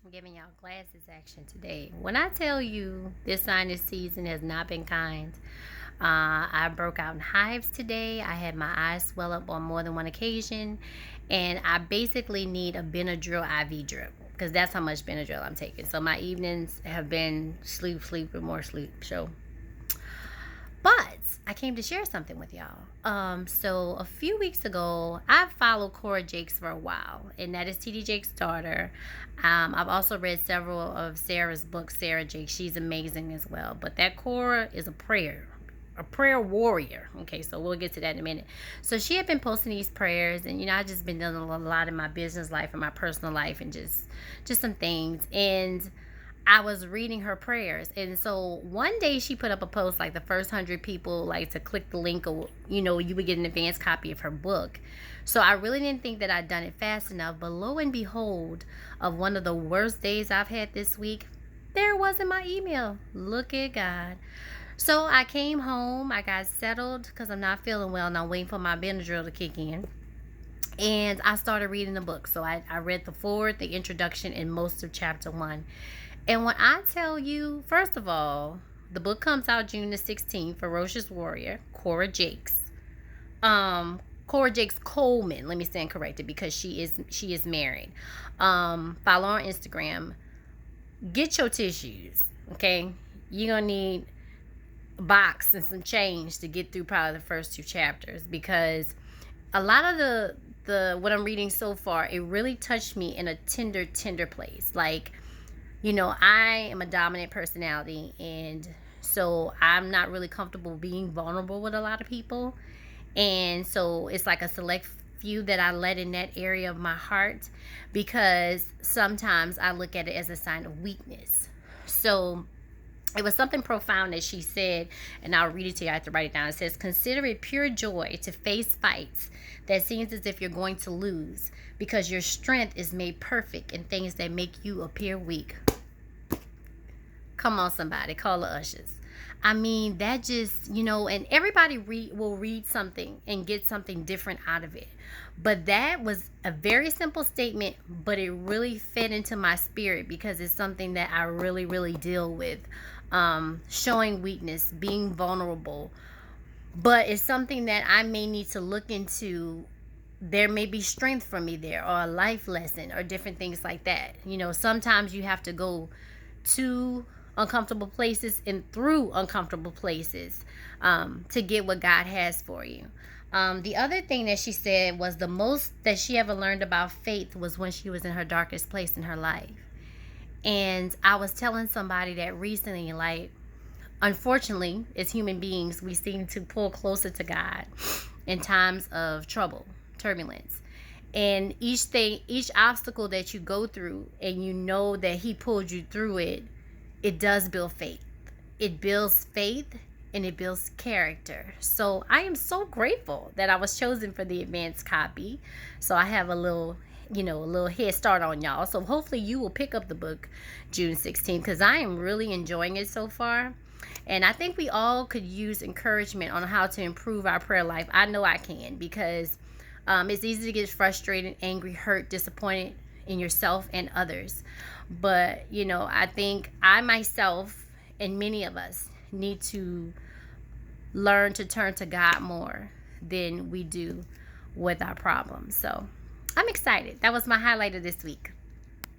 I'm giving y'all glasses action today. When I tell you this sinus season has not been kind, I broke out in hives today. I had my eyes swell up on more than one occasion, and I basically need a Benadryl IV drip because that's how much Benadryl I'm taking. So my evenings have been sleep, sleep, and more sleep. So but I came to share something with y'all. So a few weeks ago, I followed Cora Jakes for a while, and that is TD Jake's daughter. I've also read several of Sarah's books. Sarah Jake, she's amazing as well. But that Cora is a prayer warrior. Okay, so we'll get to that in a minute. So she had been posting these prayers, and I just been doing a lot in my business life and my personal life, and just some things. And I was reading her prayers. And so one day she put up a post like the first 100 people like to click the link, or you would get an advanced copy of her book. So I really didn't think that I'd done it fast enough, but lo and behold, of one of the worst days I've had this week, there it was in my email. Look at God. So I came home, I got settled because I'm not feeling well and I'm waiting for my Benadryl to kick in. And I started reading the book. So I read the forward, the introduction, and most of chapter 1. And when I tell you, first of all, the book comes out June the 16th, Ferocious Warrior, Cora Jakes. Cora Jakes Coleman, let me stand corrected because she is married. Follow her on Instagram. Get your tissues, okay? You're gonna need a box and some change to get through probably the first 2 chapters, because a lot of the what I'm reading so far, it really touched me in a tender place. Like, I am a dominant personality, and so I'm not really comfortable being vulnerable with a lot of people. And so it's like a select few that I let in that area of my heart, because sometimes I look at it as a sign of weakness. So it was something profound that she said, and I'll read it to you. I have to write it down. It says, "Consider it pure joy to face fights that seems as if you're going to lose, because your strength is made perfect in things that make you appear weak." Come on, somebody, call the ushers. I mean, that just, and everybody will read something and get something different out of it. But that was a very simple statement, but it really fed into my spirit because it's something that I really, really deal with. Showing weakness, being vulnerable. But it's something that I may need to look into. There may be strength for me there, or a life lesson, or different things like that. Sometimes you have to go to uncomfortable places and through uncomfortable places to get what God has for you. The other thing that she said was the most that she ever learned about faith was when she was in her darkest place in her life. And I was telling somebody that recently, like, unfortunately, as human beings, we seem to pull closer to God in times of trouble, turbulence. And each obstacle that you go through, and that He pulled you through it, it does build faith. It builds faith and it builds character. So I am so grateful that I was chosen for the advanced copy. So I have a little head start on y'all. So hopefully you will pick up the book June 16th, because I am really enjoying it so far. And I think we all could use encouragement on how to improve our prayer life. I know I can, because it's easy to get frustrated, angry, hurt, disappointed in yourself and others. But, I think I myself and many of us need to learn to turn to God more than we do with our problems. So I'm excited. That was my highlight of this week.